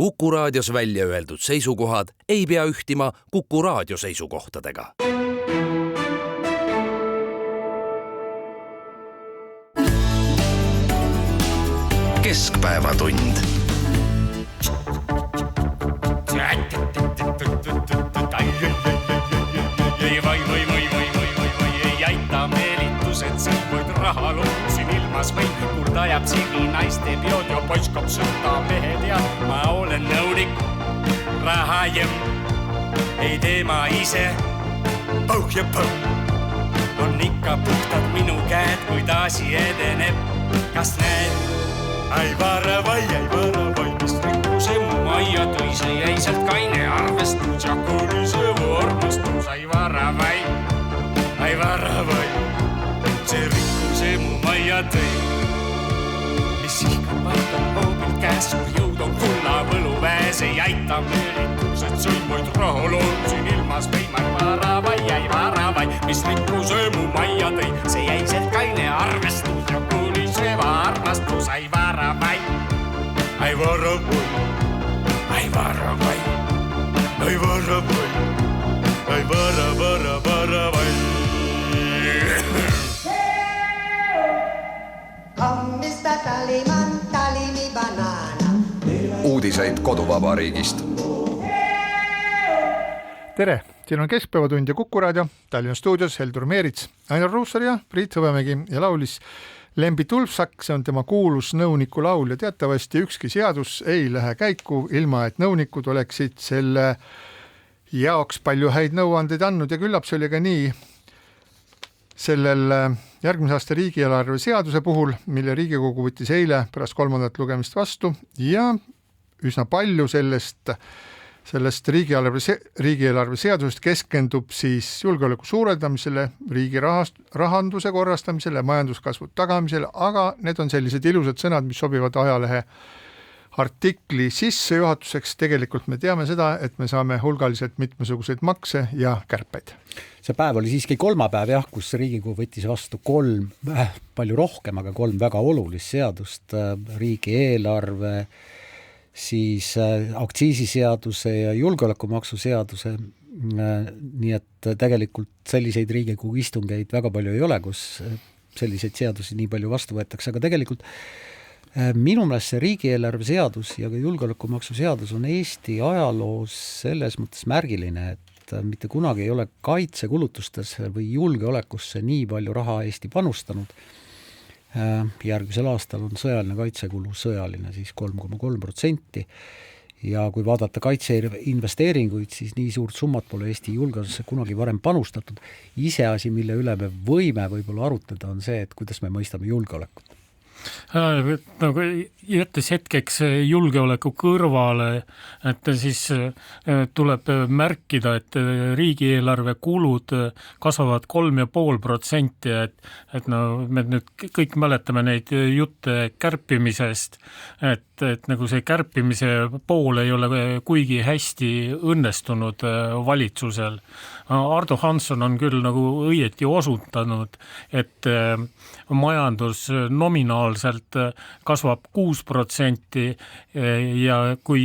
Kuku Raadios välja öeldud seisukohad ei pea ühtima Kuku Raadio seisukohtadega. Keskpäevatund. Ei aita meelitused, siin võid raha luusin ilmas või kuld ajab sigi naiste peod ja poiskab sõtta mehed ja ma olen nõunik, raha jõmm, ei tee ma ise, põh ja põh. On ikka puhtad minu käed, kui taasi edeneb, kas näed? Ai vara vai, mis rikkuse mu maia tõi, see jäi sealt kaine arvestus ja kuri see mu armastus. Ai vara vai, see rikkuse mu maia tõi, mis ihkab vaatan hoobilt käes, suur jõud on kulla võlu väes, ei aita meelitused, sõimuid raha loonsin ilmas või ma ai vara vai, mis rikkuse mu maia tõi, see jäi sealt kaine arvestus ja kuri see mu armastus. Ai vara vai, ai vara vai, ai vara vai, ai vara vai, ai vara vai. Kammista taliman, talimi banana. Uudiseid koduvabariigist. Tere, siin on Keskpäevatund ja Kuku Raadio, Tallinna stuudios Heldur Meerits, Ainar Ruussaar ja Priit Hõbemägi ja laulis Lembi Tulpsak, see on tema kuulus nõuniku laul ja teatavasti ükski seadus ei lähe käiku ilma, et nõunikud oleksid selle jaoks palju häid nõuandeid andnud ja küllap see oli ka nii sellel järgmise aasta riigieelarve seaduse puhul, mille Riigikogu võttis eile pärast 3. lugemist vastu ja üsna palju sellest riigieelarve seadusest keskendub siis julgeoleku suurendamisele, riigi rahanduse korrastamisele, majanduskasvu tagamisele, aga need on sellised ilusad sõnad, mis sobivad ajalehe artikli sissejuhatuseks. Tegelikult me teame seda, et me saame hulgaliselt mitmesuguseid makse ja kärpeid. See päev oli siiski kolmapäev, jah, kus Riigikogu võttis vastu 3, palju rohkem, aga 3 väga olulist seadust, riigieelarve, siis aktsiisiseaduse ja julgeolekumaksu seaduse, nii et tegelikult selliseid Riigikogu istungeid väga palju ei ole, kus selliseid seadusi nii palju vastu võetakse, aga tegelikult minu meelest see riigieelarve seadus ja ka julgeolekumaksu seadus on Eesti ajaloos selles mõttes märgiline, et mitte kunagi ei ole kaitsekulutustes või julgeolekusse nii palju raha Eesti panustanud. Järgmisel aastal on sõjaline kaitsekulu sõjaline siis 3,3% ja kui vaadata kaitseinvesteeringuid, siis nii suurt summat pole Eesti julgeolekusse kunagi varem panustatud. Iseasi, mille üle me võime võib-olla arutada, on see, et kuidas me mõistame julgeolekut. Nagu jättes hetkeks julgeoleku kõrvale, et siis tuleb märkida, et riigieelarve kulud kasvavad 3,5%, et no me nüüd kõik mäletame neid jutte kärpimisest, et nagu see kärpimise pool ei ole kuigi hästi õnnestunud valitsusel. Ardo Hansson on küll nagu õieti osutanud, et majandus nominaalselt kasvab 6% ja kui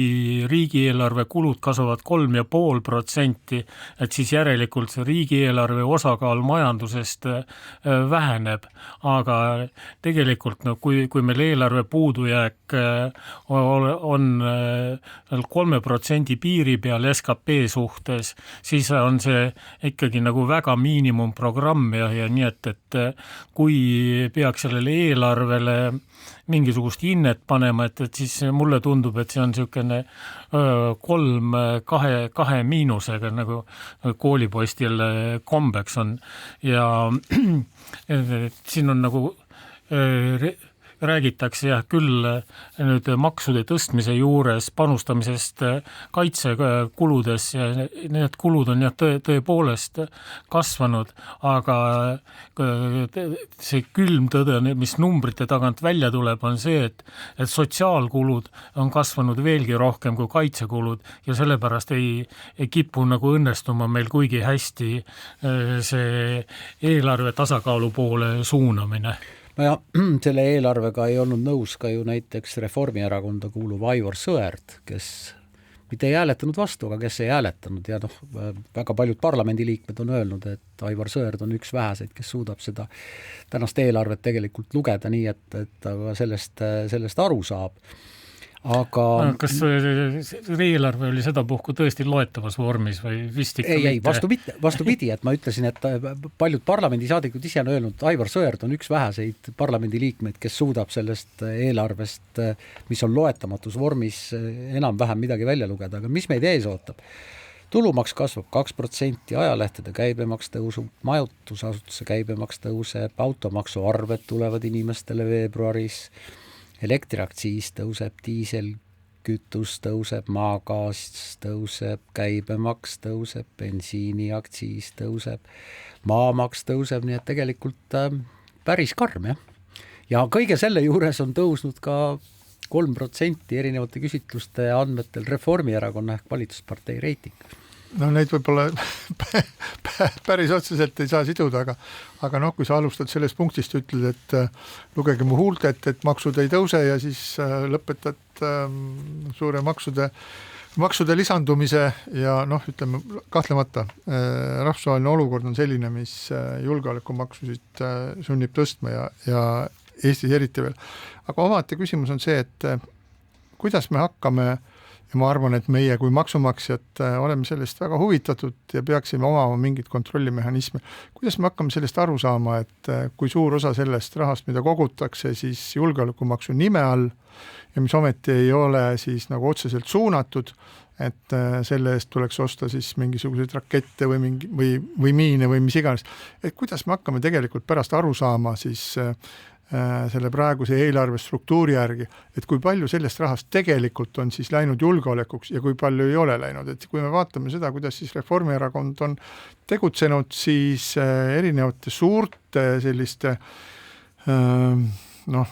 riigieelarve kulud kasvavad 3,5%, et siis järelikult see riigieelarve osakaal majandusest väheneb. Aga tegelikult kui meil eelarve puudujääk on 3% piiri peal SKP suhtes, siis on see ikkagi nagu väga miinimumprogramm ja nii, et kui peaks sellele eelarvele mingisugust hinnet panema, et siis mulle tundub, et see on niisugune 3-2 miinusega, nagu koolipoistil kombeks on. Ja siin on nagu räägitakse jah küll nüüd maksude tõstmise juures panustamisest kaitsekuludes ja need kulud on jah tõepoolest kasvanud, aga see külm tõde, mis numbrite tagant välja tuleb, on see, et sotsiaalkulud on kasvanud veelgi rohkem kui kaitsekulud ja sellepärast ei kipu nagu õnnestuma meil kuigi hästi see eelarve tasakaalu poole suunamine. no ja selle eelarvega ei olnud nõus ka ju näiteks Reformierakonda kuuluv Aivar Sõerd, kes mitte ei hääletanud vastu, aga kes ei hääletanud ja väga paljud parlamendiliikmed on öelnud, et Aivar Sõerd on üks väheseid, kes suudab seda tänast eelarvet tegelikult lugeda nii, et ta sellest aru saab. Aga kas eelarve oli sedapuhku tõesti loetavas vormis või vist ikka ei, vastupidi, et ma ütlesin, et paljud parlamendisaadikud ise on öelnud, et Aivar Sõerd on üks väheseid parlamendiliikmeid, kes suudab sellest eelarvest, mis on loetamatus vormis, enam-vähem midagi välja lugeda, aga mis meid ees ootab? Tulumaks kasvab 2%, ajalehtede käibemaks tõusub, majutusasutuse käibemaks tõuseb, automaksu arved tulevad inimestele veebruaris, elektriaktsiis tõuseb, diiselkütus tõuseb, maagaas tõuseb, käibemaks tõuseb, bensiiniaktsiis tõuseb, maamaks tõuseb, nii et tegelikult päris karm, jah. Ja kõige selle juures on tõusnud ka 3% erinevate küsitluste andmetel Reformierakonna ehk valitsuspartei reiting. No neid võib-olla päris otseselt ei saa siduda, aga kui sa alustad sellest punktist, ütled, et lugege mu huultet, et maksud ei tõuse ja siis lõpetad suure maksude lisandumise ja ütleme kahtlemata rahvusvaheline olukord on selline, mis julgeolekumaksusid sunnib tõstma ja Eestis eriti veel. Aga omate küsimus on see, et kuidas me hakkame ja ma arvan, et meie kui maksumaksjad oleme sellest väga huvitatud ja peaksime omama mingit kontrollimehhanismi. Kuidas me hakkame sellest aru saama, et kui suur osa sellest rahast, mida kogutakse, siis julgeolekumaksu nime all ja mis ometi ei ole siis nagu otseselt suunatud, et selle eest tuleks osta siis mingisuguseid rakette või miine või mis iganes. Et kuidas me hakkame tegelikult pärast aru saama siis selle praeguse eelarve struktuuri järgi, et kui palju sellest rahast tegelikult on siis läinud julgeolekuks ja kui palju ei ole läinud. Et kui me vaatame seda, kuidas siis Reformierakond on tegutsenud, siis erinevate suurte selliste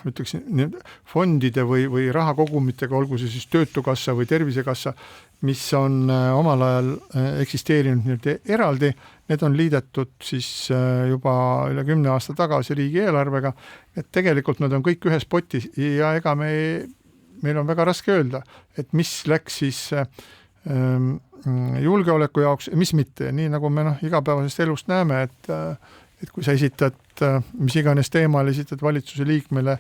ütleksin, fondide või rahakogumitega, olgu see siis Töötukassa või Tervisekassa, mis on omal ajal eksisteerinud eraldi, need on liidetud siis juba üle 10 aasta tagasi riigieelarvega, et tegelikult nad on kõik ühes potis ja ega meil on väga raske öelda, et mis läks siis julgeoleku jaoks ja mis mitte, nii nagu me igapäevasest elust näeme, et kui sa esitad mis iganes teemal, esitad valitsuse liikmele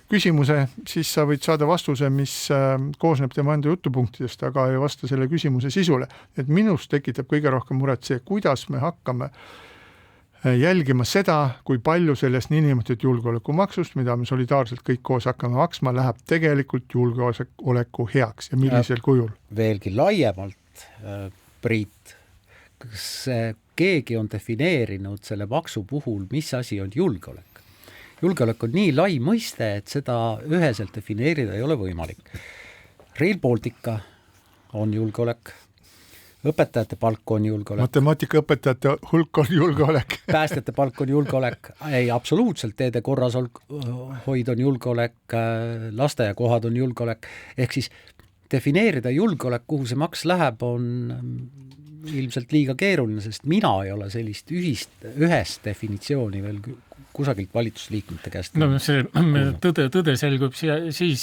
küsimuse, siis sa võid saada vastuse, mis koosneb tema enda jutupunktidest, aga ei vasta selle küsimuse sisule. Et minust tekitab kõige rohkem muret see, kuidas me hakkame jälgima seda, kui palju sellest niinimetatud julgeolekumaksust, mida me solidaarselt kõik koos hakkame maksma, läheb tegelikult julgeoleku heaks ja millisel kujul. Veelgi laiemalt, Priit, kas keegi on defineerinud selle maksu puhul, mis asi on julgeolek? Julgeolek on nii lai mõiste, et seda üheselt defineerida ei ole võimalik. Rail Baltica on julgeolek, õpetajate palk on julgeolek. Matemaatikaõpetajate hulk on julgeolek. Päästjate palk on julgeolek. Ei, absoluutselt, teede korras hoid on julgeolek, lasteaiakohad on julgeolek. Ehk siis defineerida julgeolek, kuhu see maks läheb, on ilmselt liiga keeruline, sest mina ei ole sellist ühest definitsiooni veel kusagilt valitsusliikmete käest. No see tõde selgub siis,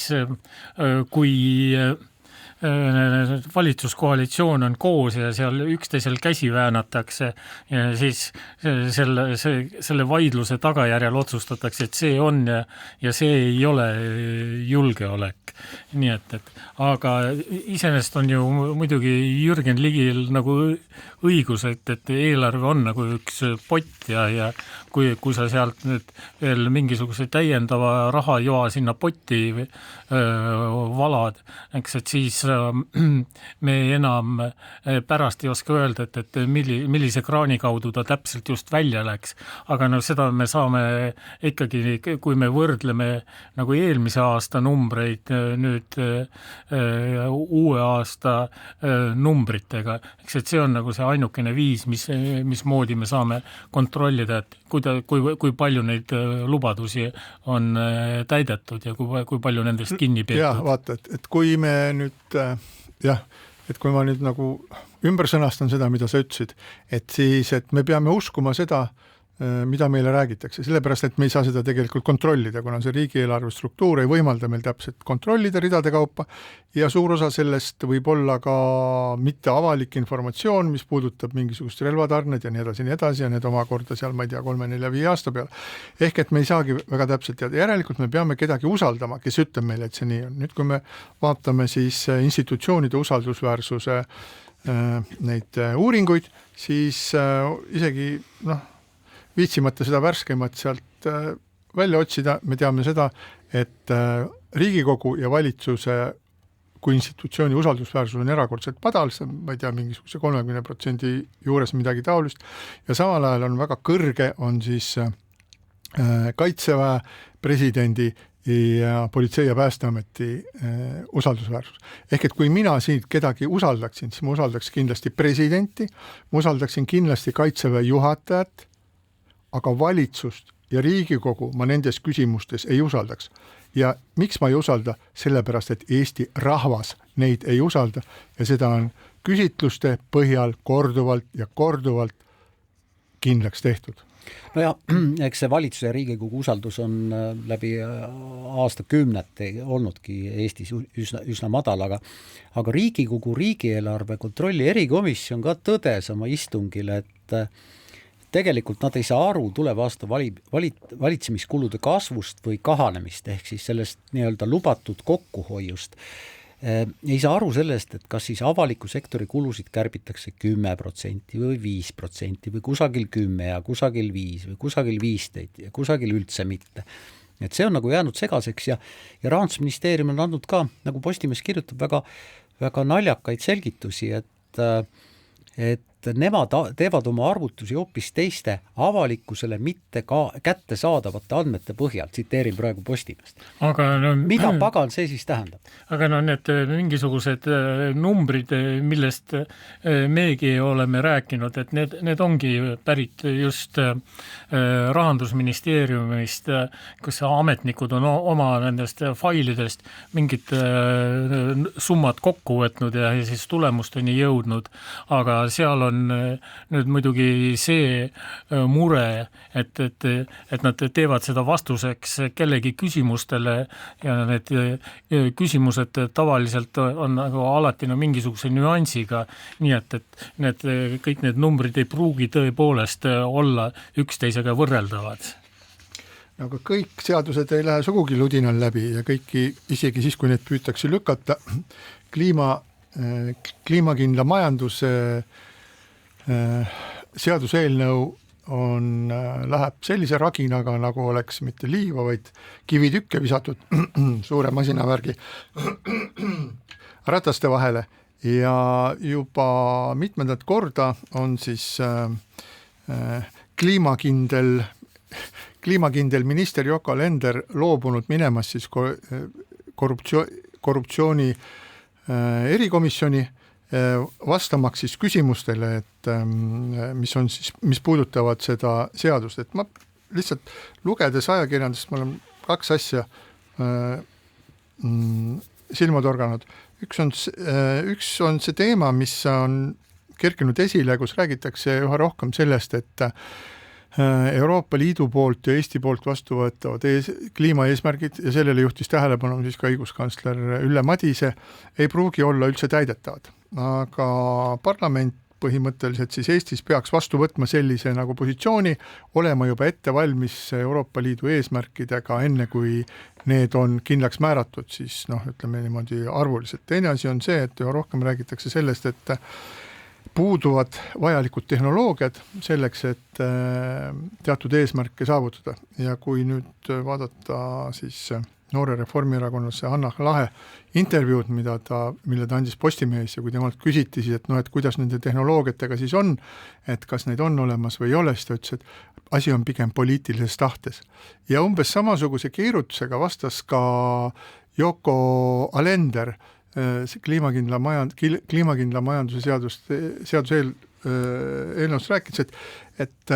kui valitsuskoalitsioon on koos ja seal üksteisel käsi väänatakse ja siis selle vaidluse tagajärjel otsustatakse, et see on ja see ei ole julgeolek. Nii et aga iseenesest on ju muidugi Jürgen Ligil nagu õigus, et eelarve on nagu üks pott ja kui sa sealt nüüd veel mingisuguse täiendava rahajoa sinna potti valad, eks, et siis me enam pärast ei oska öelda, et millise kraani kaudu ta täpselt just välja läks. Aga seda me saame ikkagi, kui me võrdleme nagu eelmise aasta numbreid nüüd uue aasta numbritega, eks, et see on nagu see ainukene viis, mismoodi me saame kontrollida, et kui palju neid lubadusi on täidetud ja kui palju nendest kinni peetud. Ja vaata, et kui me nüüd et kui ma nüüd nagu ümber sõnastan seda, mida sa ütlesid, et siis, et me peame uskuma seda, mida meile räägitakse, sellepärast, et me ei saa seda tegelikult kontrollida, kuna see riigieelarve struktuur ei võimalda meil täpselt kontrollida ridade kaupa ja suur osa sellest võib olla ka mitte avalik informatsioon, mis puudutab mingisugust relvatarned ja nii edasi ja need omakorda seal, ma ei tea, 3, 4, 5 aasta peale. Ehk et me ei saagi väga täpselt teada. Järelikult me peame kedagi usaldama, kes ütleb meile, et see nii on. Nüüd, kui me vaatame siis institutsioonide usaldusväärsuse neid uuringuid, siis isegi viitsimata seda värskemat sealt välja otsida, me teame seda, et Riigikogu ja valitsuse kui institutsiooni usaldusväärsus on erakordselt padal, ma ei tea, mingisuguse 30% juures midagi taolist, ja samal ajal on väga kõrge, on siis Kaitseväe, presidendi ja Politsei- ja Päästeameti usaldusväärsus. Ehk et kui mina siin kedagi usaldaksin, siis ma usaldaks kindlasti presidenti, ma usaldaksin kindlasti Kaitseväe juhatajat, aga valitsust ja Riigikogu ma nendes küsimustes ei usaldaks. Ja miks ma ei usalda? Sellepärast, et Eesti rahvas neid ei usalda ja seda on küsitluste põhjal korduvalt ja korduvalt kindlaks tehtud. No ja eks see valitsuse ja Riigikogu usaldus on läbi aastakümnete olnudki Eestis üsna madal, aga Riigikogu riigieelarve kontrolli erikomisjon ka tõdes oma istungil, et tegelikult nad ei saa aru tuleva aasta valitsemiskulude kasvust või kahanemist, ehk siis sellest nii-öelda lubatud kokkuhoiust. Ei saa aru sellest, et kas siis avaliku sektori kulusid kärbitakse 10% või 5% või kusagil 10 ja kusagil 5 või kusagil 15 ja kusagil üldse mitte. Et see on nagu jäänud segaseks ja Rahandusministeerium on andnud ka, nagu Postimees kirjutab, väga naljakaid selgitusi, et nemad teevad oma arvutusi hoopis teiste avalikkusele mitte ka kättesaadavate andmete põhjal, tsiteerin praegu Postimeest. Mida pagan see siis tähendab? Aga need mingisugused numbrid, millest meiegi oleme rääkinud, et need ongi pärit just Rahandusministeeriumist, kus ametnikud on oma nendest failidest mingid summad kokku võtnud ja siis tulemusteni jõudnud, aga seal on nüüd muidugi see mure, et nad teevad seda vastuseks kellegi küsimustele ja need küsimused tavaliselt on nagu alati mingisuguse nüansiga, nii et kõik need numbrid ei pruugi tõepoolest olla üksteisega võrreldavad. Aga kõik seadused ei lähe sugugi ludinal läbi ja kõiki, isegi siis, kui need püütakse lükata, kliimakindla majanduse seaduseelnõu läheb sellise raginaga, nagu oleks mitte liiva, vaid kivitükke visatud suure masinavärgi rataste vahele ja juba mitmendat korda on siis kliimakindel minister Yoko Alender loobunud minemas siis korruptsiooni erikomisjoni vastamaks siis küsimustele, et mis puudutavad seda seadust. Et ma lihtsalt lugedes ajakirjandust, ma olen 2 asja silma torganud. Üks on see teema, mis on kerkinud esile, kus räägitakse üha rohkem sellest, et Euroopa Liidu poolt ja Eesti poolt vastu võetavad kliimaeesmärgid ja sellele juhtis tähelepanu siis ka õiguskantsler Ülle Madise, ei pruugi olla üldse täidetavad. Aga parlament põhimõtteliselt siis Eestis peaks vastu võtma sellise nagu positsiooni, olema juba ette valmis Euroopa Liidu eesmärkidega, enne kui need on kindlaks määratud, siis ütleme niimoodi arvuliselt. Teine asi on see, et rohkem räägitakse sellest, et puuduvad vajalikud tehnoloogiad selleks, et teatud eesmärke saavutada. Ja kui nüüd vaadata siis noore reformierakonnlasse Hanna Lahe intervjuud, mille ta andis Postimehes ja kui temalt küsiti, et kuidas nende tehnoloogiatega siis on, et kas neid on olemas või ei ole, siis ta ütles, et asi on pigem poliitilises tahtes. Ja umbes samasuguse keerutusega vastas ka Yoko Alender kliimakindla majanduse seaduse eelnõust rääkides, et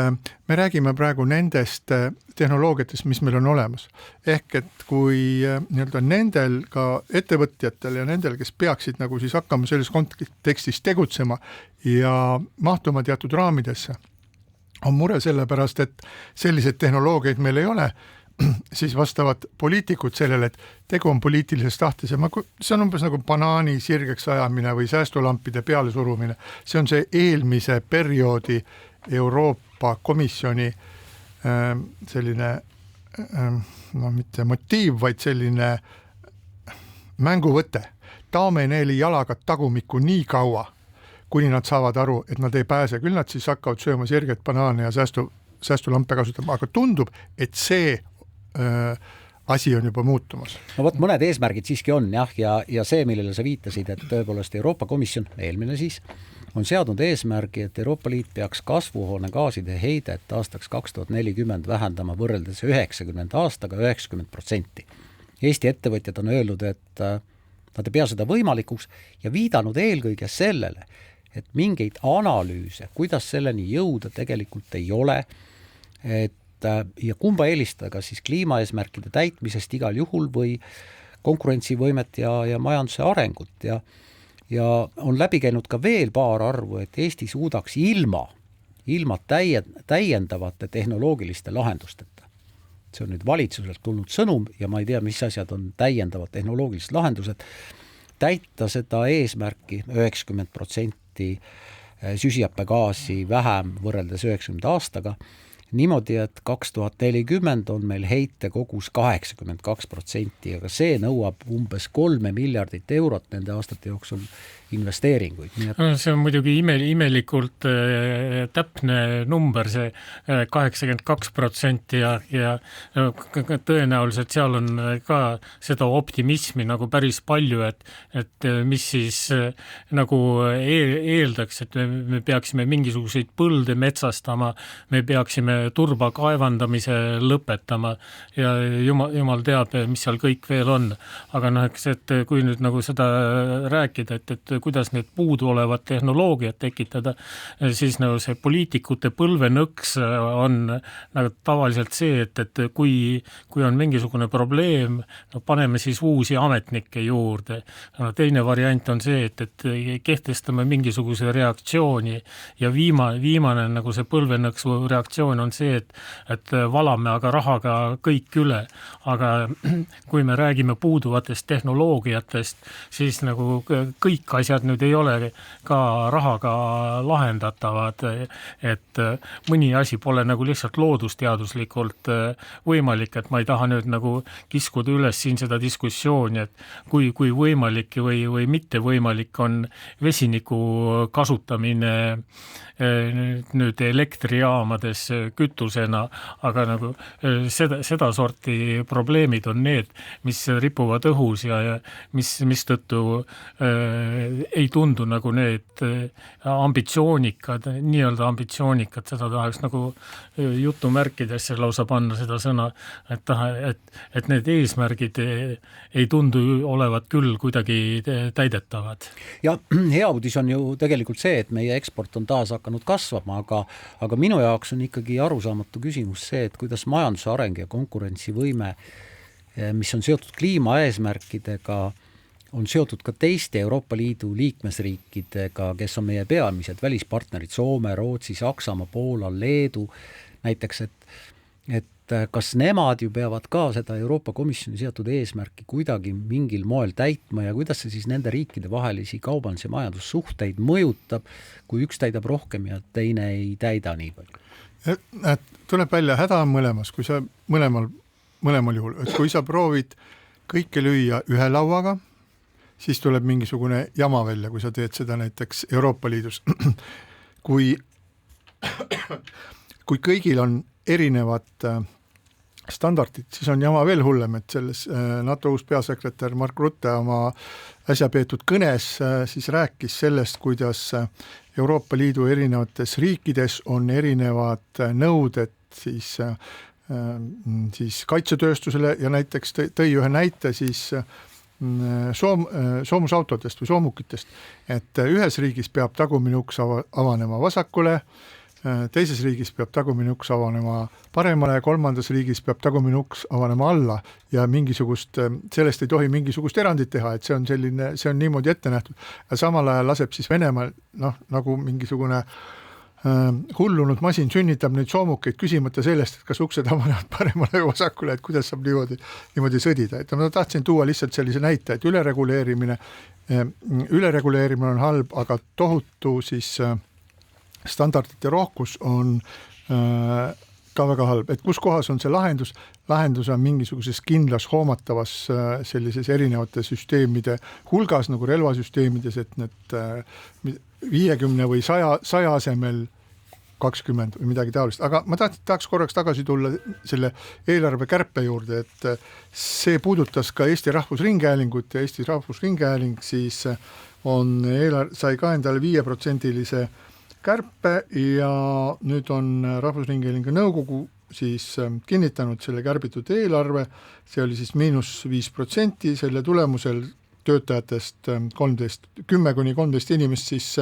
me räägime praegu nendest tehnoloogiatest, mis meil on olemas. Ehk et kui nendel ka ettevõtjatel ja nendel, kes peaksid nagu siis hakkama selles kontekstis tegutsema ja mahtuma teatud raamidesse, on mure sellepärast, et selliseid tehnoloogiaid meil ei ole, siis vastavad poliitikud sellele, et tegu on poliitilises tahtes ja see on umbes nagu banaani sirgeks ajamine või säästulampide peale surumine. See on see eelmise perioodi Euroopa Komisjoni selline, no mitte motiiv, vaid selline mänguvõte. Taame neeli jalaga tagumikku nii kaua, kuni nad saavad aru, et nad ei pääse. Küll nad siis hakkavad sööma sirget banaane ja säästulampe kasutama, aga tundub, et see asi on juba muutumas. No vot, mõned eesmärgid siiski on ja see, millele sa viitasid, et tõepoolest Euroopa Komisjon, eelmine siis, on seadnud eesmärgi, et Euroopa Liit peaks kasvuhoonegaaside heidet aastaks 2040 vähendama võrreldes 90 aastaga 90%. Eesti ettevõtjad on öelnud, et nad ei pea seda võimalikuks ja viidanud eelkõige sellele, et mingeid analüüse, kuidas selleni jõuda, tegelikult ei ole, ja kumba eelistada siis kliimaeesmärkide täitmisest igal juhul või konkurentsivõimet ja majanduse arengut ja on läbi käinud ka veel paar arvu, et Eesti suudaks ilma täiendavate tehnoloogiliste lahendusteta. See on nüüd valitsuselt tulnud sõnum ja ma ei tea, mis asjad on täiendavad tehnoloogilised lahendused, täita seda eesmärki 90% süsihappegaasi vähem võrreldes 90 aastaga, niimoodi, et 2040 on meil heite kogus 82%, aga see nõuab umbes 3 miljardit eurot nende aastate jooksul investeeringuid. See on muidugi imelikult täpne number, see 82% ja tõenäoliselt seal on ka seda optimismi nagu päris palju, et mis siis nagu eeldaks, et me peaksime mingisuguseid põlde metsastama, me peaksime turba kaevandamise lõpetama ja jumal teab, mis seal kõik veel on. Aga eks, et kui nüüd nagu seda rääkida, et kuidas need puudu olevad tehnoloogiad tekitada, siis nagu see poliitikute põlvenõks on nagu tavaliselt see, et kui on mingisugune probleem, no paneme siis uusi ametnikke juurde. No, teine variant on see, et kehtestame mingisuguse reaktsiooni ja viimane nagu see põlvenõksu reaktsioon on see, et valame aga rahaga kõik üle. Aga kui me räägime puuduvatest tehnoloogiatest, siis nagu kõik asjad nüüd ei ole ka rahaga lahendatavad, et mõni asi pole nagu lihtsalt loodusteaduslikult võimalik, et ma ei taha nüüd nagu kiskuda üles siin seda diskussiooni, et kui võimalik või mitte võimalik on vesiniku kasutamine nüüd elektrijaamades kütusena, aga nagu seda sorti probleemid on need, mis ripuvad õhus ja mis tõttu ei tundu nagu need ambitsioonikad, nii-öelda ambitsioonikad, seda tahaks nagu jutumärkidesse lausa panna seda sõna, et need eesmärgid ei tundu olevat küll kuidagi täidetavad. Ja hea uudis on ju tegelikult see, et meie eksport on taas hakanud kasvama, aga minu jaoks on ikkagi arusaamatu küsimus see, et kuidas majanduse areng ja konkurentsivõime, mis on seotud kliimaeesmärkidega, on seotud ka teiste Euroopa Liidu liikmesriikidega, kes on meie peamised välispartnerid Soome, Rootsi, Saksamaa, Poola, Leedu näiteks, et kas nemad ju peavad ka seda Euroopa Komisjoni seatud eesmärki kuidagi mingil moel täitma ja kuidas see siis nende riikide vahelisi kaubandus- ja majandussuhteid mõjutab, kui üks täidab rohkem ja teine ei täida nii palju? Tuleb välja, häda on mõlemas, kui sa mõlemal juhul, et kui sa proovid kõike lüüa ühe lauaga, siis tuleb mingisugune jama välja, kui sa teed seda näiteks Euroopa Liidus. Kui kõigil on erinevad standardid, siis on jama veel hullem, et selles NATO uus peasekretär Mark Rutte oma äsja peetud kõnes siis rääkis sellest, kuidas Euroopa Liidu erinevates riikides on erinevad nõuded siis kaitsetööstusele ja näiteks tõi ühe näite siis soomusautodest või soomukitest, et ühes riigis peab tagumine uks avanema vasakule, teises riigis peab tagumine uks avanema paremale ja kolmandas riigis peab tagumine uks avanema alla ja sellest ei tohi mingisugust erandit teha, et see on niimoodi ette nähtud. Ja samal ajal laseb siis Venemaal nagu mingisugune hullunud masin sünnitab neid soomukeid küsimata sellest, et kas uksed avanevad paremale või vasakule, et kuidas saab niimoodi sõdida. Et ma tahtsin tuua lihtsalt sellise näite, et ülereguleerimine on halb, aga tohutu siis standardite rohkus on ka väga halb, et kus kohas on see lahendus on mingisuguses kindlas hoomatavas sellises erinevate süsteemide hulgas nagu relvasüsteemides, et need 50 või 100 asemel 20 või midagi taolist, aga ma tahaks korraks tagasi tulla selle eelarve kärpe juurde, et see puudutas ka Eesti Rahvusringhäälingut ja Eesti Rahvusringhääling siis sai ka endale 5%-lise kärpe ja nüüd on Rahvusringhäälingu nõukogu siis kinnitanud selle kärbitud eelarve, see oli siis -5%, selle tulemusel töötajatest 10-13 inimest siis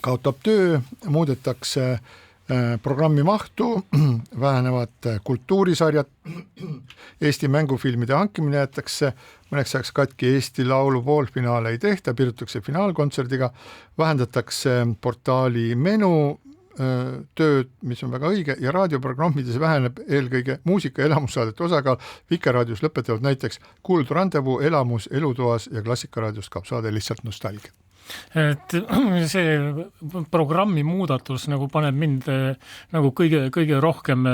kaotab töö, muudetakse programmi mahtu, vähenevad kultuurisarjad, Eesti mängufilmide hankimine jäetakse, mõneks ajaks katki Eesti Laulu poolfinaale ei tehta, piirdutakse finaalkontserdiga, vähendatakse portaali menu tööd, mis on väga õige, ja raadioprogrammides väheneb eelkõige muusika elamussaadete osakaal, Vikerraadios lõpetavad näiteks Kuuldu randevuu, Elamus, Elutoas ja Klassikaraadios kaob saade Lihtsalt nostalgia. Et see programmi muudatus nagu paneb mind nagu kõige rohkem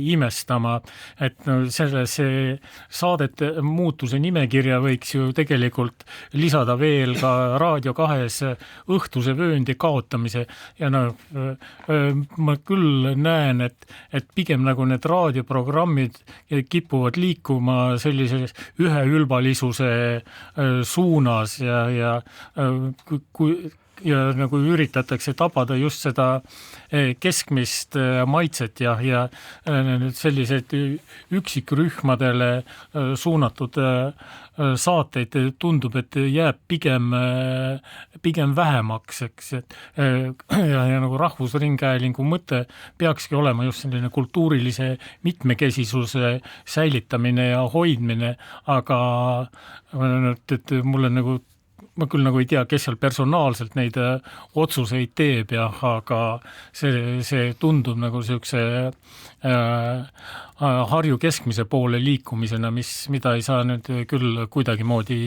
imestama, et see saadete muutuse nimekirja võiks ju tegelikult lisada veel ka Raadio 2 õhtuse vööndi kaotamise ja ma küll näen, et pigem nagu need raadioprogrammid kipuvad liikuma sellises üheülbalisuse suunas ja nagu üritatakse tabada just seda keskmist maitset ja sellised üksikrühmadele suunatud saateid tundub, et jääb pigem vähemaks, eks. Ja nagu Rahvusringhäälingu mõte peakski olema just selline kultuurilise mitmekesisuse säilitamine ja hoidmine, aga et mulle nagu ma küll nagu ei tea, kes seal personaalselt neid otsuseid teeb, aga see tundub nagu sellise Harju keskmise poole liikumisena, mida ei saa nüüd küll kuidagi moodi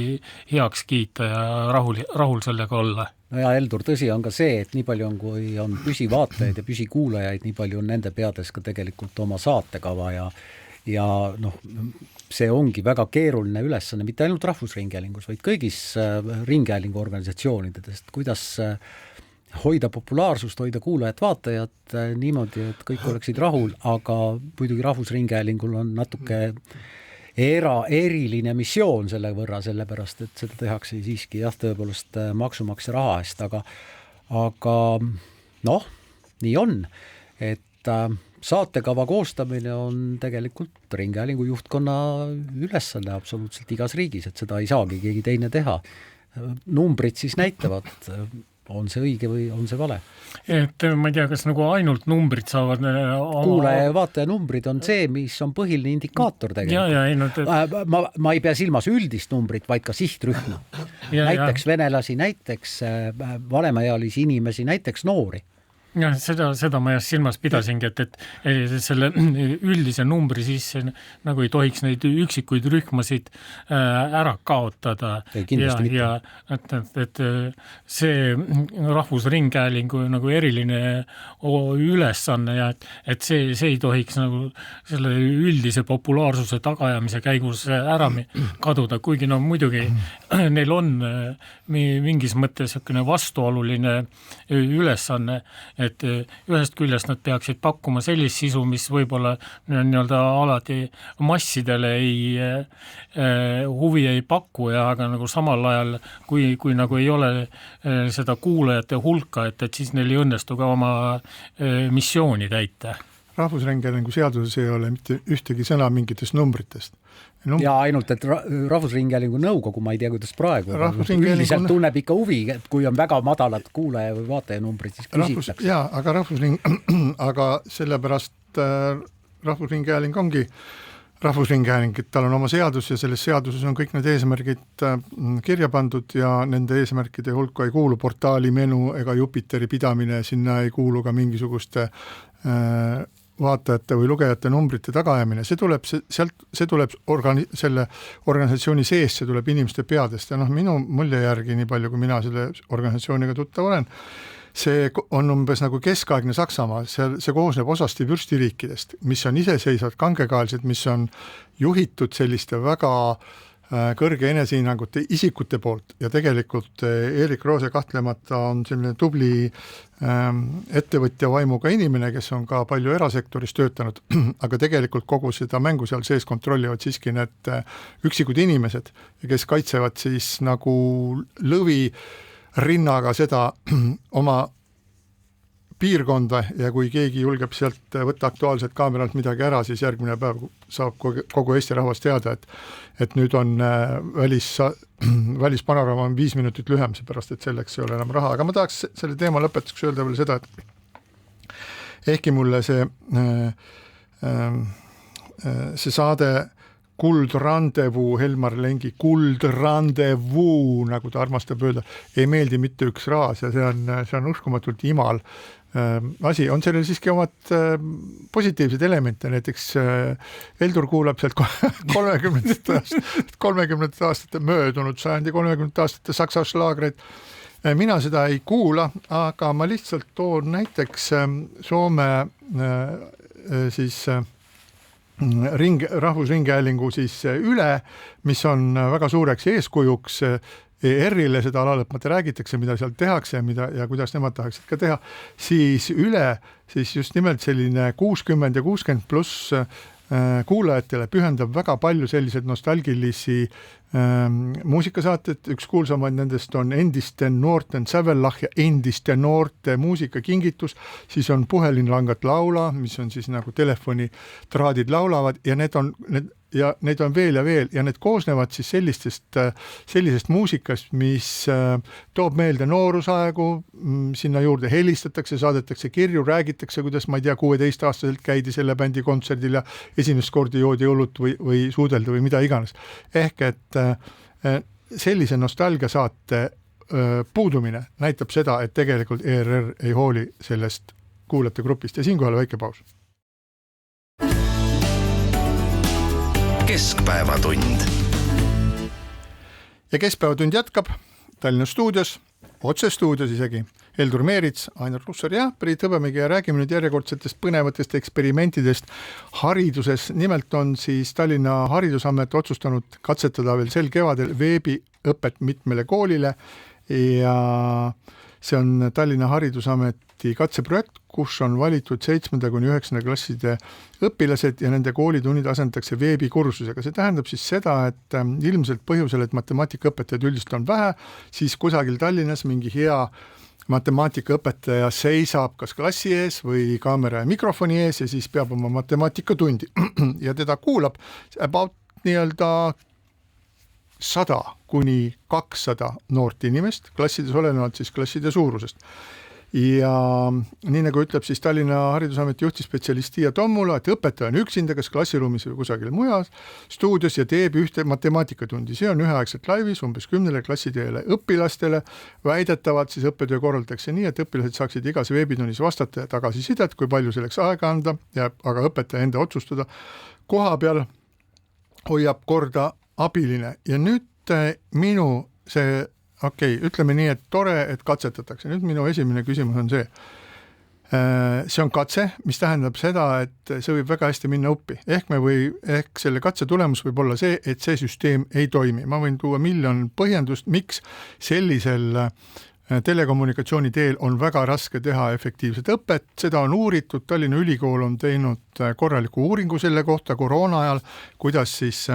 heaks kiita ja rahul sellega olla. No ja Heldur, tõsi on ka see, et nii palju kui on püsivaatajaid ja püsikuulajaid, nii palju on nende peades ka tegelikult oma saatekava ja see ongi väga keeruline ülesanne, mitte ainult Rahvusringhäälingus, vaid kõigis ringhäälingu organisatsioonidest, kuidas hoida populaarsust, hoida kuulajat, vaatajat niimoodi, et kõik oleksid rahul, aga muidugi Rahvusringhäälingul on natuke eriline missioon selle võrra, sellepärast, et seda tehakse siiski tõepoolest maksumaksja raha eest, aga nii on, et saatekava koostamine on tegelikult ringhäälingu juhtkonna ülesanne absoluutselt igas riigis, et seda ei saagi keegi teine teha. Numbrid siis näitavad, on see õige või on see vale. Et ma ei tea, kas nagu ainult numbrid saavad kuulaja ja vaataja numbrid on see, mis on põhiline indikaator tegelikult. Ma ei pea silmas üldist numbrit, vaid ka sihtrühma. Näiteks venelasi, näiteks vanemaealisi inimesi, näiteks noori. Ja, seda ma silmas pidasingi, et selle üldise numbri sisse nagu ei tohiks neid üksikuid rühmasid ära kaotada. Ja et see Rahvusringhäälingu nagu eriline ülesanne ja et see ei tohiks nagu selle üldise populaarsuse tagajamise käigus ära kaduda, kuigi muidugi neil on mingis mõttes vastuoluline ülesanne, et ühest küljest nad peaksid pakkuma sellist sisu, mis võib-olla nii-öelda alati massidele huvi ei paku, aga nagu samal ajal, kui nagu ei ole seda kuulajate hulka, et siis neil ei õnnestu ka oma missiooni täita. Rahvusringhäälingu seaduses ei ole mitte ühtegi sõna mingitest numbritest. Ja ainult, et Rahvusringhäälingu nõukogu, ma ei tea, kuidas praegu üldiselt tunneb ikka huvi, et kui on väga madalad kuulaja või vaataja numbrid, siis küsitakse. Aga sellepärast Rahvusringhääling ongi Rahvusringhääling, et tal on oma seadus ja selles seaduses on kõik need eesmärgid kirja pandud ja nende eesmärkide hulka ei kuulu portaali menu ega Jupiteri pidamine, sinna ei kuulu ka mingisuguste vaatajate või lugejate numbrite tagaajamine, see tuleb selle organisatsiooni sees, see tuleb inimeste peadest ja minu mulje järgi, nii palju kui mina selle organisatsiooniga tuttav olen, see on umbes nagu keskaegne Saksamaa, see koosneb osasti vürstiriikidest, mis on iseseisvad kangekaelsed, mis on juhitud selliste väga kõrge enesehinnangute isikute poolt ja tegelikult Erik Roose kahtlemata on selline tubli ettevõtja vaimuga inimene, kes on ka palju erasektoris töötanud, aga tegelikult kogu seda mängu seal sees kontrollivad siiski need üksikud inimesed, kes kaitsevad siis nagu lõvi rinnaga seda oma piirkonda ja kui keegi julgeb sealt võtta aktuaalselt kaameralt midagi ära, siis järgmine päev saab kogu Eesti rahvas teada, et nüüd on välispanoraama on 5 minutit lühem, seepärast, et selleks ei ole enam raha. Aga ma tahaks selle teema lõpetuseks öelda veel seda, et ehkki mulle see saade Kuldrandevuu, Helmar Lengi Kuldrandevuu, nagu ta armastab öelda, ei meeldi mitte üks raas ja see on uskumatult imal asi. On sellel siiski omad positiivsed elemente, näiteks Heldur kuulab sealt 30 aastate möödunud sajandi 30 aastate Saksa šlaagreid. Mina seda ei kuula, aga ma lihtsalt toon näiteks Soome siis rahvusringhäälingu siis üle, mis on väga suureks eeskujuks ERR-ile, seda alalõpmata räägitakse, mida seal tehakse ja kuidas nemad tahaksid ka teha, siis üle siis just nimelt selline 60 ja 60 pluss kuulajatele pühendab väga palju selliseid nostalgilisi muusikasaated, üks kuulsamaid nendest on Endiste noorten sävellach ja Endiste noorte muusikakingitus, siis on Puhelinlangat laula, mis on siis nagu telefonitraadid laulavad ja neid on veel ja need koosnevad siis sellisest muusikast, mis toob meelde noorusaegu, sinna juurde helistatakse, saadetakse kirju, räägitakse, kuidas ma ei tea, 16-aastaselt käidi selle bändi kontserdil ja esimest korda joodi õlut või suudelda või mida iganes. Ehk et sellise nostalgiasaate puudumine näitab seda, et tegelikult ERR ei hooli sellest kuulajate grupist ja siinkohal väike paus. Keskpäevatund. Ja Keskpäevatund jätkab Tallinna stuudios, otsestuudios isegi, Heldur Meerits, Ainar Russar ja Priit Hõbemägi ja räägime nüüd järjekordsetest põnevatest eksperimentidest hariduses. Nimelt on siis Tallinna Haridusamet otsustanud katsetada veel sel kevadel veebiõpet mitmele koolile ja see on Tallinna Haridusameti katseprojekt, kus on valitud 7.–9. klasside õpilased ja nende koolitunnid asendatakse veebikursusega. See tähendab siis seda, et ilmselt põhjusel, et matemaatikaõpetajaid üldiselt on vähe, siis kusagil Tallinnas mingi hea matemaatikaõpetaja seisab kas klassi ees või kaamera ja mikrofoni ees ja siis peab oma matemaatikatundi ja teda kuulab about nii-öelda 100–200 noort inimest, klassides olenevalt siis klasside suurusest. Ja nii nagu ütleb siis Tallinna Haridusameti juhtispetsialist Tiia Tommula, et õpetaja on üksinda, kas klassiruumis või kusagil mujal stuudios ja teeb ühte matemaatikatundi. See on üheaegselt laivis umbes 10 klassiteele õpilastele. Väidetavalt siis õppetöö korraldatakse nii, et õpilased saaksid igas veebitunnis vastata ja tagasisidet, kui palju selleks aega anda, jääb aga õpetaja enda otsustada. Koha peal hoiab korda abiline ja nüüd minu see ütleme nii, et tore, et katsetatakse. Nüüd minu esimene küsimus on see. See on katse, mis tähendab seda, et see võib väga hästi minna uppi. Ehk selle katse tulemus võib olla see, et see süsteem ei toimi. Ma võin tuua miljon põhjendust, miks sellisel telekommunikatsiooni teel on väga raske teha efektiivset õpet. Seda on uuritud, Tallinna Ülikool on teinud korraliku uuringu selle kohta koroona ajal, kuidas siis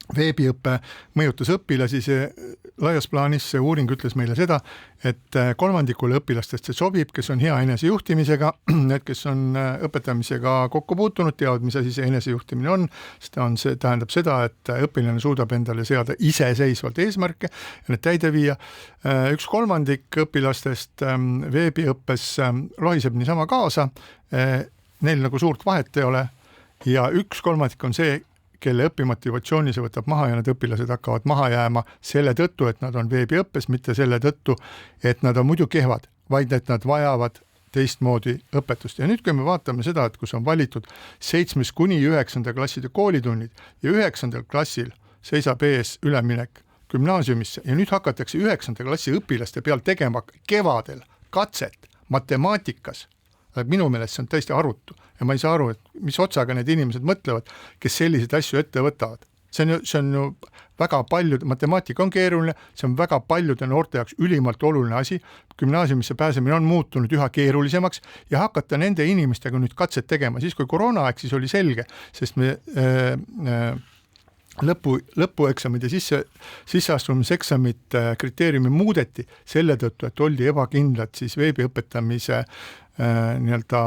veebiõppe mõjutas õpilasi. See laias plaanis see uuring ütles meile seda, et 3% õpilastest see sobib, kes on hea enesejuhtimisega, need, kes on õpetamisega kokku puutunud, teavad, mis asi see enesejuhtimine on. See tähendab seda, et õpilane suudab endale seada iseseisvalt eesmärke ja need täide viia. 1/3 õpilastest veebiõppes lohiseb niisama kaasa, neil nagu suurt vahet ei ole. Ja 1/3 on see, kelle õpimotivatsiooni see võtab maha ja need õpilased hakkavad maha jääma selle tõttu, et nad on veebiõppes, mitte selle tõttu, et nad on muidu kehvad, vaid et nad vajavad teistmoodi õpetust. Ja nüüd, kui me vaatame seda, et kus on valitud 7. kuni 9. klasside koolitunnid ja 9. klassil seisab ees üleminek gümnaasiumisse ja nüüd hakatakse 9. klassi õpilaste peal tegema kevadel katset matemaatikas. Minu meelest see on täiesti arutu ja ma ei saa aru, et mis otsaga need inimesed mõtlevad, kes selliseid asju ette võtavad. See on ju väga paljud, matemaatika on keeruline, see on väga paljude noorte jaoks ülimalt oluline asi, gümnaasiumisse pääsemine on muutunud üha keerulisemaks ja hakata nende inimestega nüüd katset tegema, siis kui koroonaaeg, siis oli selge, sest me lõpueksamid ja sisseastumiseksamid kriteeriumi muudeti selle tõttu, et oldi ebakindlad siis veebi õpetamise nii-öelda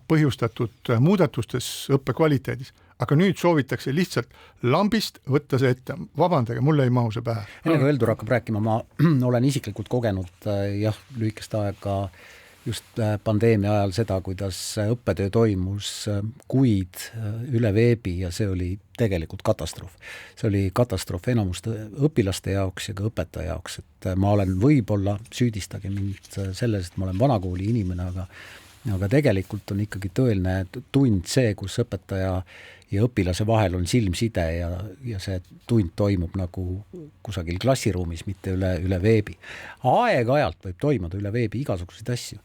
põhjustatud muudatustes õppe kvaliteedis. Aga nüüd soovitakse lihtsalt lambist võtta see ette. Vabandage, mulle ei mahu see pähe. Enne kui Heldur hakkab rääkima, ma olen isiklikult kogenud lühikest aega just pandeemia ajal seda, kuidas õppetöö toimus kuid üle veebi ja see oli tegelikult katastroof. See oli katastroof enamuste õpilaste jaoks ja ka õpetaja jaoks, et ma olen võib-olla süüdistage mind selles, et ma olen vanakooli inimene, aga tegelikult on ikkagi tõeline tund see, kus õpetaja ja õpilase vahel on silmside ja see tund toimub nagu kusagil klassiruumis, mitte üle veebi. Aeg-ajalt võib toimuda üle veebi igasuguseid asju,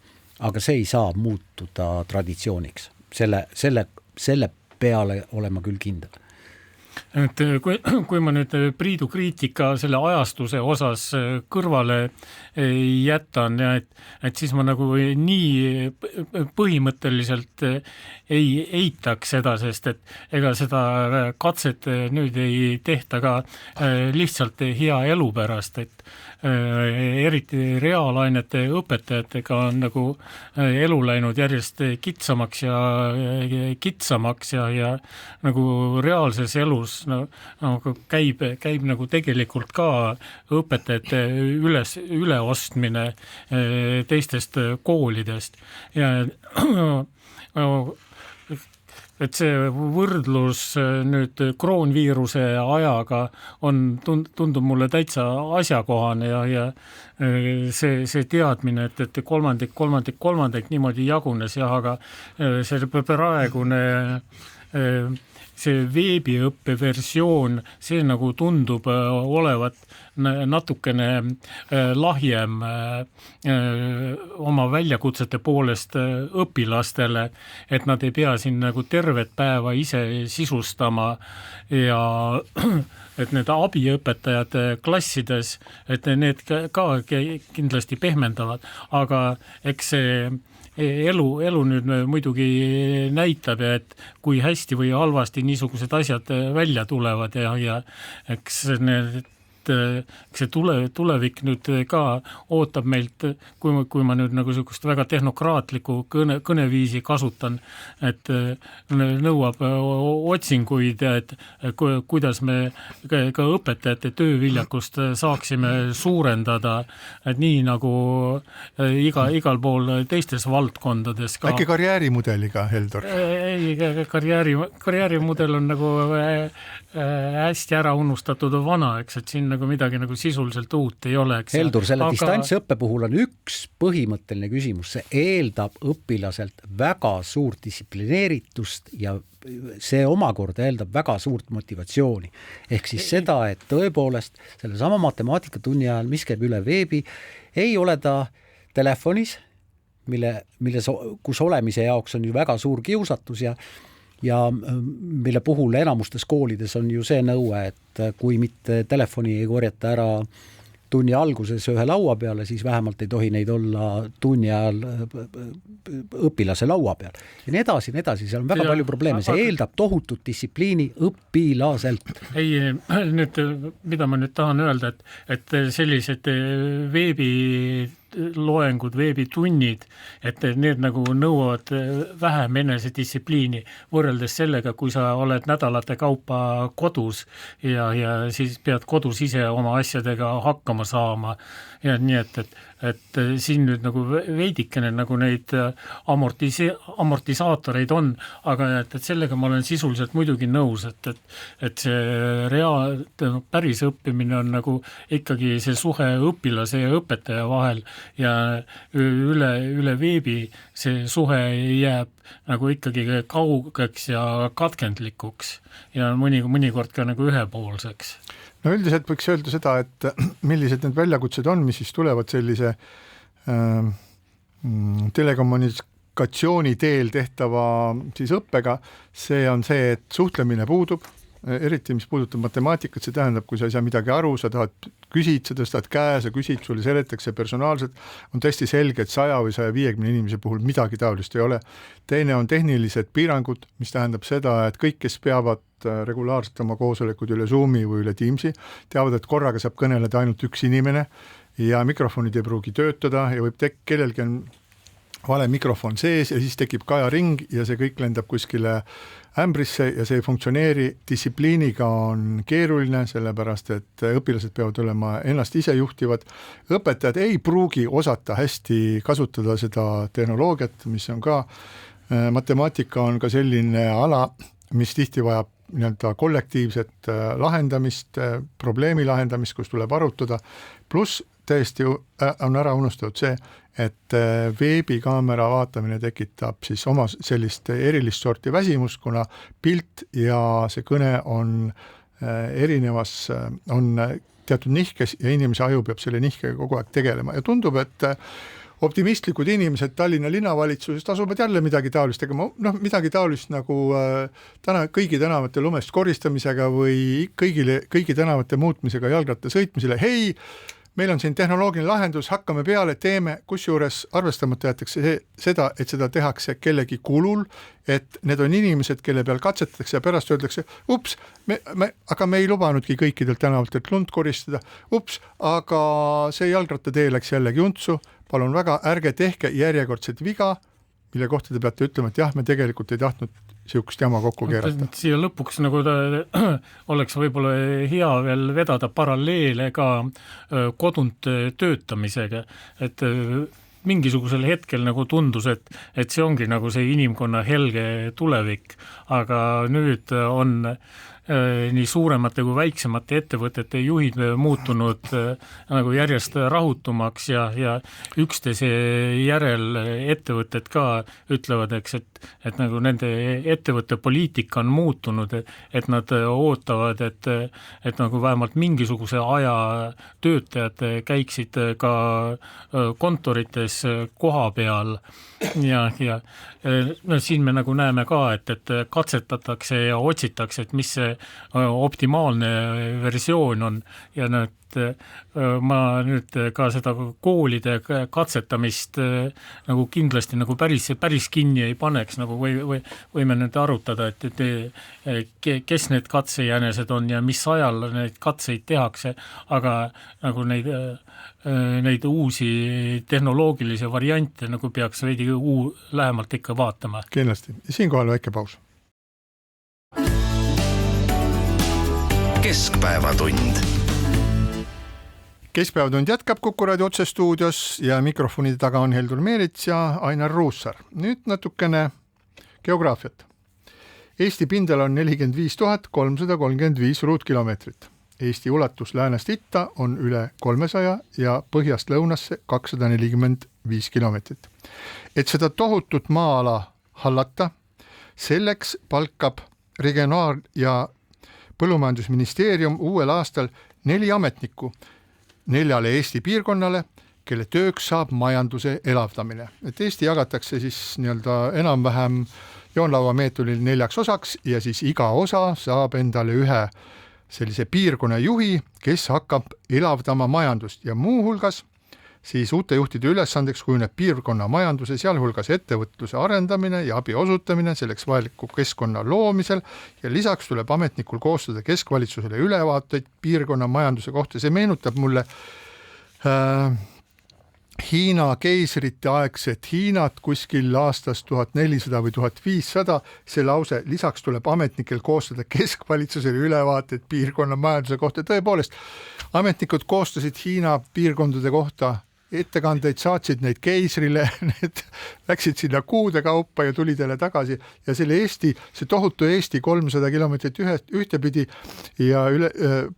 aga see ei saa muutuda traditsiooniks. Selle peale olen ma küll kindel. Et kui ma nüüd Priidu kriitika selle ajastuse osas kõrvale jätan, et siis ma nagu nii põhimõtteliselt ei eitaks seda, sest et ega seda katset nüüd ei tehta ka lihtsalt hea elu pärast, et eriti reaalainete õpetajatega on nagu elu läinud järjest kitsamaks ja nagu reaalses elus käib nagu tegelikult ka õpetajate üleostmine teistest koolidest ja et see võrdlus nüüd kroonviiruse ajaga tundub mulle täitsa asjakohane ja see teadmine, et kolmandik niimoodi jagunes, aga see praegune see veebiõppe versioon, see nagu tundub olevat natukene lahjem oma väljakutsete poolest õpilastele, et nad ei pea siin nagu tervet päeva ise sisustama ja et need abiõpetajad klassides, et need ka kindlasti pehmendavad, aga eks see elu nüüd muidugi näitab, et kui hästi või halvasti niisugused asjad välja tulevad ja eks see tulevik nüüd ka ootab meilt, kui ma nüüd nagu niisugust väga tehnokraatlikku kõneviisi kasutan, et nõuab otsinguid, et kuidas me ka õpetajate tööviljakust saaksime suurendada, et nii nagu igal pool teistes valdkondades ka. Äkki karjäärimudeliga, Heldur? Ei, karjäärimudel on nagu hästi ära unustatud vana, eks, et siin nagu midagi nagu sisuliselt uut ei ole. Heldur, selle distantsõppe puhul on üks põhimõtteline küsimus, see eeldab õpilaselt väga suurt distsiplineeritust ja see omakorda eeldab väga suurt motivatsiooni. Ehk siis seda, et tõepoolest selle sama matemaatikatunni ajal, mis käib üle veebi, ei ole ta telefonis, kus olemise jaoks on ju väga suur kiusatus ja mille puhul enamustes koolides on ju see nõue, et kui mitte telefoni ei korjata ära tunni alguses ühe laua peale, siis vähemalt ei tohi neid olla tunni ajal õpilase laua peal. Ja nii edasi, seal on väga palju probleeme. See eeldab tohutut distsipliini õpilaselt. Ei, nüüd, mida ma nüüd tahan öelda, et sellised veebi veebiloengud, veebitunnid, et need nagu nõuavad vähem enesedistsipliini võrreldes sellega, kui sa oled nädalate kaupa kodus ja siis pead kodus ise oma asjadega hakkama saama ja nii, et siin nüüd nagu veidikene nagu neid amortisaatoreid on, aga et sellega ma olen sisuliselt muidugi nõus, et see päris õppimine on nagu ikkagi see suhe õpilase ja õpetaja vahel ja üle veebi see suhe jääb nagu ikkagi kaugeks ja katkendlikuks ja mõnikord ka nagu ühepoolseks. No üldiselt võiks öelda seda, et millised need väljakutsed on, mis siis tulevad sellise telekommunikatsiooni teel tehtava siis õppega, see on see, et suhtlemine puudub, eriti mis puudutab matemaatikat, see tähendab, kui sa ei saa midagi aru, sa tahad küsid, sa tõstad käe, sa küsid, sulle seletakse personaalselt, on tõesti selge, et 100 või 150 inimese puhul midagi taolist ei ole. Teine on tehnilised piirangud, mis tähendab seda, et kõik, kes peavad regulaarselt oma koosolekud üle Zoomi või üle Teamsi, teavad, et korraga saab kõneleda ainult üks inimene ja mikrofonid ei pruugi töötada ja võib kellelgi on vale mikrofon sees ja siis tekib kajaring ja see kõik lendab kuskile ämbrisse ja see ei funktsioneeri. Distsipliiniga on keeruline, sellepärast et õpilased peavad olema ennast ise juhtivad. Õpetajad ei pruugi osata hästi kasutada seda tehnoloogiat, mis on ka, matemaatika on ka selline ala, mis tihti vajab nii-öelda kollektiivset lahendamist, probleemi lahendamist, kus tuleb arutada, pluss tõesti on ära unustatud see, et veebikaamera vaatamine tekitab siis oma sellist erilist sorti väsimust, kuna pilt ja see kõne on erinevas, on teatud nihkes ja inimese aju peab selle nihkega kogu aeg tegelema ja tundub, et optimistlikud inimesed Tallinna linnavalitsusest asuvad jälle midagi taolist tegema, midagi taolist nagu kõigi tänavate lumest koristamisega või kõigi tänavate muutmisega jalgratta sõitmisele. Hei, meil on siin tehnoloogiline lahendus, hakkame peale, teeme, kusjuures arvestamata jätakse seda, et seda tehakse kellegi kulul, et need on inimesed, kelle peal katsetatakse ja pärast öeldakse, aga me ei lubanudki kõikidelt tänavatelt lund koristada, aga see jalgrattatee läks jällegi untsu, palun väga, ärge tehke järjekordset viga, mille kohta te peate ütlema, et jah, me tegelikult ei tahtnud siukest jama kokku keerata. Siia lõpuks nagu oleks võib-olla hea veel vedada paralleele ka kodunt töötamisega, et mingisugusel hetkel nagu tundus, et see ongi nagu see inimkonna helge tulevik, aga nüüd on nii suuremate kui väiksemate ettevõtete juhid muutunud nagu järjest rahutumaks ja üksteise järel ettevõtted ka ütlevad, et nagu nende ettevõtte poliitika on muutunud, et nad ootavad, et nagu vähemalt mingisuguse aja töötajad käiksid ka kontorites koha peal ja siin me nagu näeme ka, et katsetatakse ja otsitakse, et mis see optimaalne versioon on ja ma nüüd ka seda koolide katsetamist nagu kindlasti nagu päris kinni ei paneks, nagu võime nüüd arutada, et kes need katsejänesed on ja mis ajal neid katseid tehakse, aga nagu neid uusi tehnoloogilisi variante nagu peaks veidi lähemalt ikka vaatama. Kindlasti. Siinkohal väike paus. Keskpäevatund. Keskpäevatund jätkab Kuku Raadio otsestuudios ja mikrofonide taga on Heldur Meerits ja Ainar Ruussaar. Nüüd natukene geograafiat. Eesti pindala on 45 335 ruutkilomeetrit. Eesti ulatus läänest itta on üle 300 ja põhjast lõunasse 245 kilomeetrit. Et seda tohutut maa-ala hallata, selleks palkab regionaal- ja Põllumajandusministeerium uuel aastal 4 ametnikku 4 Eesti piirkonnale, kelle tööks saab majanduse elavdamine. Et Eesti jagatakse siis nii-öelda enam-vähem joonlaua meetodil 4 osaks ja siis iga osa saab endale ühe sellise piirkonna juhi, kes hakkab elavdama majandust ja muuhulgas siis uute juhtide ülesandeks kujuneb piirkonna majanduse, sealhulgas ettevõtluse arendamine ja abi osutamine selleks vajaliku keskkonna loomisel ja lisaks tuleb ametnikul koostada keskvalitsusele ülevaateid piirkonna majanduse kohta. See meenutab mulle Hiina keisrite aegset Hiinat kuskil aastast 1400 või 1500, see lause, lisaks tuleb ametnikel koostada keskvalitsusele ülevaated piirkonna majanduse kohta. Tõepoolest, ametnikud koostasid Hiina piirkondade kohta ettekandeid, saatsid neid keisrile, need läksid sinna kuude kaupa ja tulid jälle tagasi ja selle Eesti, see tohutu Eesti 300 kilomeetrit ühtepidi ja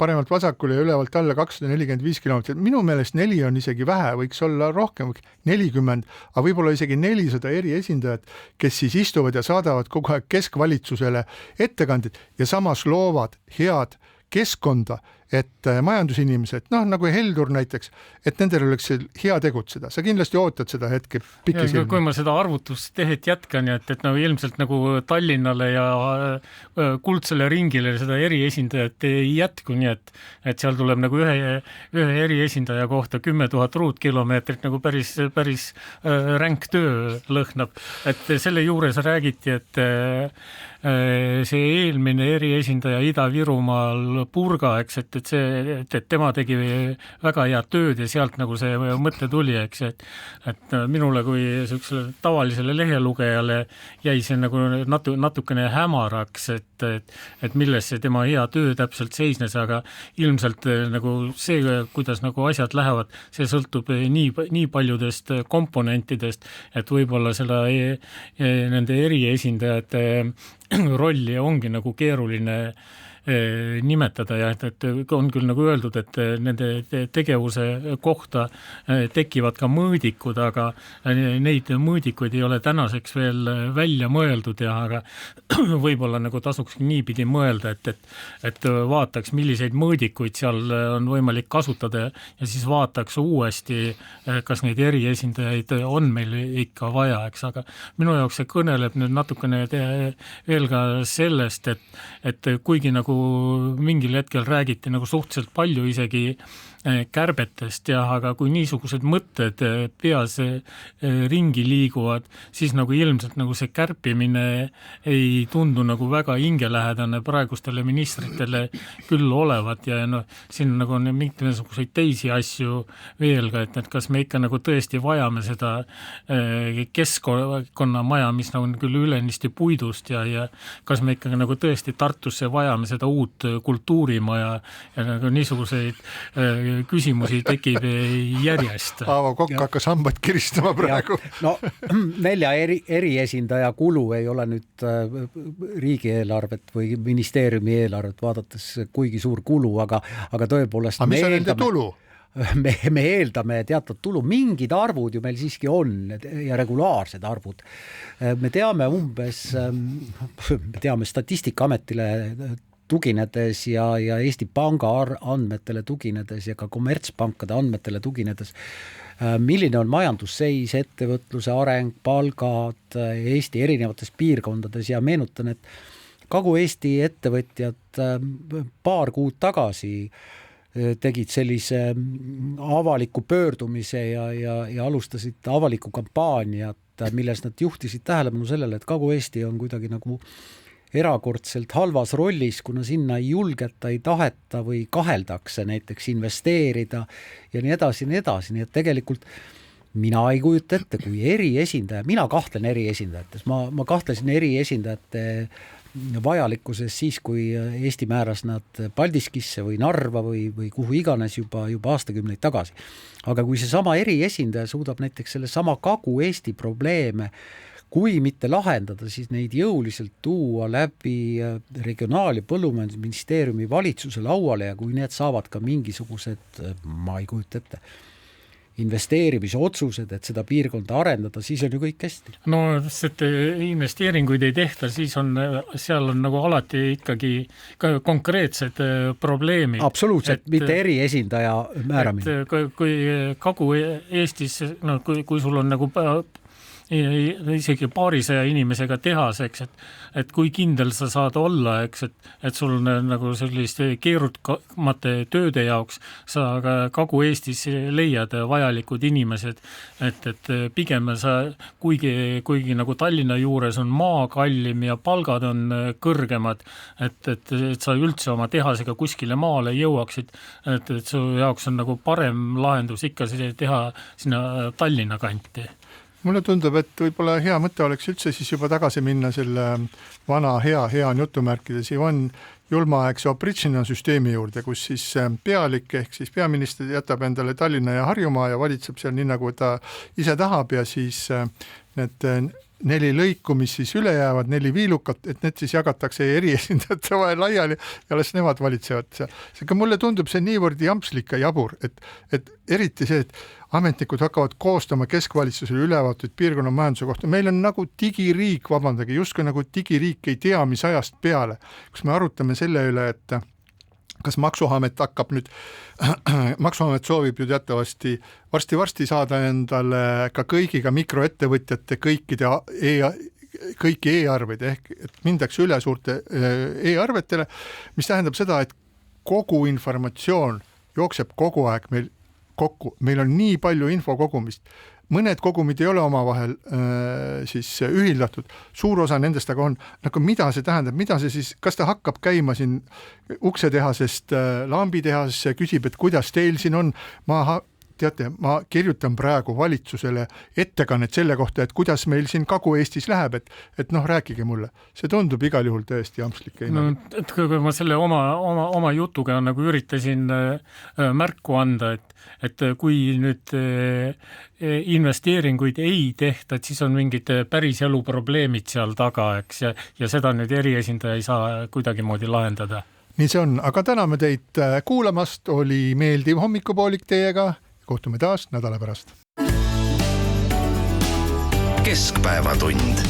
paremalt vasakule ja ülevalt alla 245 kilomeetrit. Minu meelest 4 on isegi vähe, võiks olla rohkem, 40, aga võib-olla isegi 400 eri esindajat, kes siis istuvad ja saadavad kogu aeg keskvalitsusele ettekanded ja samas loovad head keskkonda, et majandusinimesed, nagu Heldur näiteks, et nendel oleks hea tegutseda. Sa kindlasti ootad seda hetke pikisilmi. Kui ma seda arvutustehet jätkan, et ilmselt nagu Tallinnale ja kuldsele ringile seda eriesindajat ei jätku, nii et seal tuleb nagu ühe eriesindaja kohta 10 000 ruutkilomeetrit nagu päris ränk töö lõhnab. Et selle juures räägiti, et see eelmine eriesindaja Ida-Virumaal Purga, et tema tegi väga head tööd ja sealt nagu see mõte tuli, et minule kui sellisele tavalisele lehelugejale jäi see nagu natukene hämaraks, et milles see tema hea töö täpselt seisnes, aga ilmselt nagu see, kuidas nagu asjad lähevad, see sõltub nii paljudest komponentidest, et võib-olla seda nende eriesindajate rolli ongi nagu keeruline nimetada ja et on küll nagu öeldud, et nende tegevuse kohta tekivad ka mõõdikud, aga neid mõõdikuid ei ole tänaseks veel välja mõeldud ja aga võib-olla nagu tasuks niipidi mõelda, et vaataks, milliseid mõõdikuid seal on võimalik kasutada ja siis vaataks uuesti, kas neid eriesindajaid on meil ikka vaja, eks, aga minu jaoks see kõneleb nüüd natukene veel ka sellest, et kuigi nagu mingil hetkel räägiti nagu suhteliselt palju isegi kärbetest ja aga kui niisugused mõtted peas ringi liiguvad, siis nagu ilmselt nagu see kärpimine ei tundu nagu väga hingelähedane praegustele ministritele küll olevat ja siin nagu on mitmesuguseid teisi asju veel ka, et kas me ikka nagu tõesti vajame seda keskkonnamaja, mis nagu on küll ülenisti puidust ja kas me ikka nagu tõesti Tartusse vajame seda uut kultuurimaja ja nagu niisuguseid küsimusi tekib järjest. Aavo Kokk hakkas hambaid kiristama praegu. No 4 eriesindaja kulu ei ole nüüd riigieelarvet või ministeeriumi eelarvet vaadates kuigi suur kulu, aga tõepoolest mis on nende tulu? Me eeldame teatud tulu, mingid arvud ju meil siiski on ja regulaarsed arvud. Me teame Statistikaametile tuginedes ja Eesti Panga andmetele tuginedes ja ka kommertspankade andmetele tuginedes, milline on majandusseis, ettevõtluse areng, palgad Eesti erinevates piirkondades ja meenutan, et Kagu-Eesti ettevõtjad paar kuud tagasi tegid sellise avaliku pöördumise ja alustasid avalikku kampaaniat, milles nad juhtisid tähelepanu sellele, et Kagu-Eesti on kuidagi nagu erakordselt halvas rollis, kuna sinna ei julgeta, ei taheta või kaheldakse näiteks investeerida ja nii edasi, nii et tegelikult mina ei kujuta ette, kui eriesindaja, mina kahtlen eriesindajates, ma kahtlesin eriesindajate vajalikkuses siis, kui Eesti määras nad Paldiskisse või Narva või kuhu iganes juba aastakümneid tagasi. Aga kui see sama eriesindaja suudab näiteks selle sama Kagu-Eesti probleeme kui mitte lahendada, siis neid jõuliselt tuua läbi Regionaal- ja Põllumajandusministeeriumi valitsuse lauale ja kui need saavad ka mingisugused, ma ei kujuta ette, investeerimisotsused, et seda piirkonda arendada, siis on ju kõik hästi. No, et investeeringuid ei tehta, siis seal on nagu alati ikkagi konkreetsed probleemid. Absoluutselt, mitte eriesindaja määramine. Kui Kagu-Eestis, kui sul on nagu isegi paarisaja inimesega tehas, eks, et kui kindel sa saad olla, eks, et sul nagu selliste keerukamate tööde jaoks sa ka Kagu-Eestis leiad vajalikud inimesed, et pigem sa, kuigi nagu Tallinna juures on maa kallim ja palgad on kõrgemad, et sa üldse oma tehasega kuskile maale jõuaksid, et su jaoks on nagu parem lahendus ikka teha sinna Tallinna kanti. Mulle tundub, et võib-olla hea mõte oleks üldse siis juba tagasi minna selle vana hea on jutumärkides Ivan julmaaegse Opričina süsteemi juurde, kus siis pealik ehk siis peaminister jätab endale Tallinna ja Harjumaa ja valitseb seal nii, nagu ta ise tahab ja siis need 4 lõiku, mis siis üle jäävad, 4 viilukat, et need siis jagatakse eriesindajate vahel laiali ja alles nemad valitsevad. Seega mulle tundub see niivõrd jampslik ja jabur, et eriti see, et ametnikud hakkavad koostama keskvalitsusele ülevaatud piirkonna majanduse kohta. Meil on nagu digiriik, vabandage, justkui nagu digiriik ei tea, mis ajast peale, kus me arutame selle üle, et kas Maksuamet hakkab nüüd, Maksuamet soovib ju teatavasti varsti saada endale ka kõigiga mikroettevõtjate kõiki e-arveid ehk et mindakse üle suurte e-arvetele, mis tähendab seda, et kogu informatsioon jookseb kogu aeg meil kokku. Meil on nii palju info kogumist. Mõned kogumid ei ole omavahel siis ühildatud, suur osa nendest aga on. Nagu mida see tähendab, mida see siis, kas ta hakkab käima siin uksetehasest lambitehasesse ja küsib, et kuidas teil siin on, ma kirjutan praegu valitsusele ettekannet selle kohta, et kuidas meil siin Kagu-Eestis läheb, et noh, rääkige mulle. See tundub igal juhul tõesti jampslik. No, et kui ma selle oma jutuga nagu üritasin märku anda, et kui nüüd investeeringuid ei tehta, et siis on mingid päris elu probleemid seal taga, eks, ja seda nüüd eriesindaja ei saa kuidagimoodi lahendada. Nii see on, aga täname teid kuulamast, oli meeldiv hommikupoolik teiega. Kohtume taas nädala pärast. Keskpäevatund.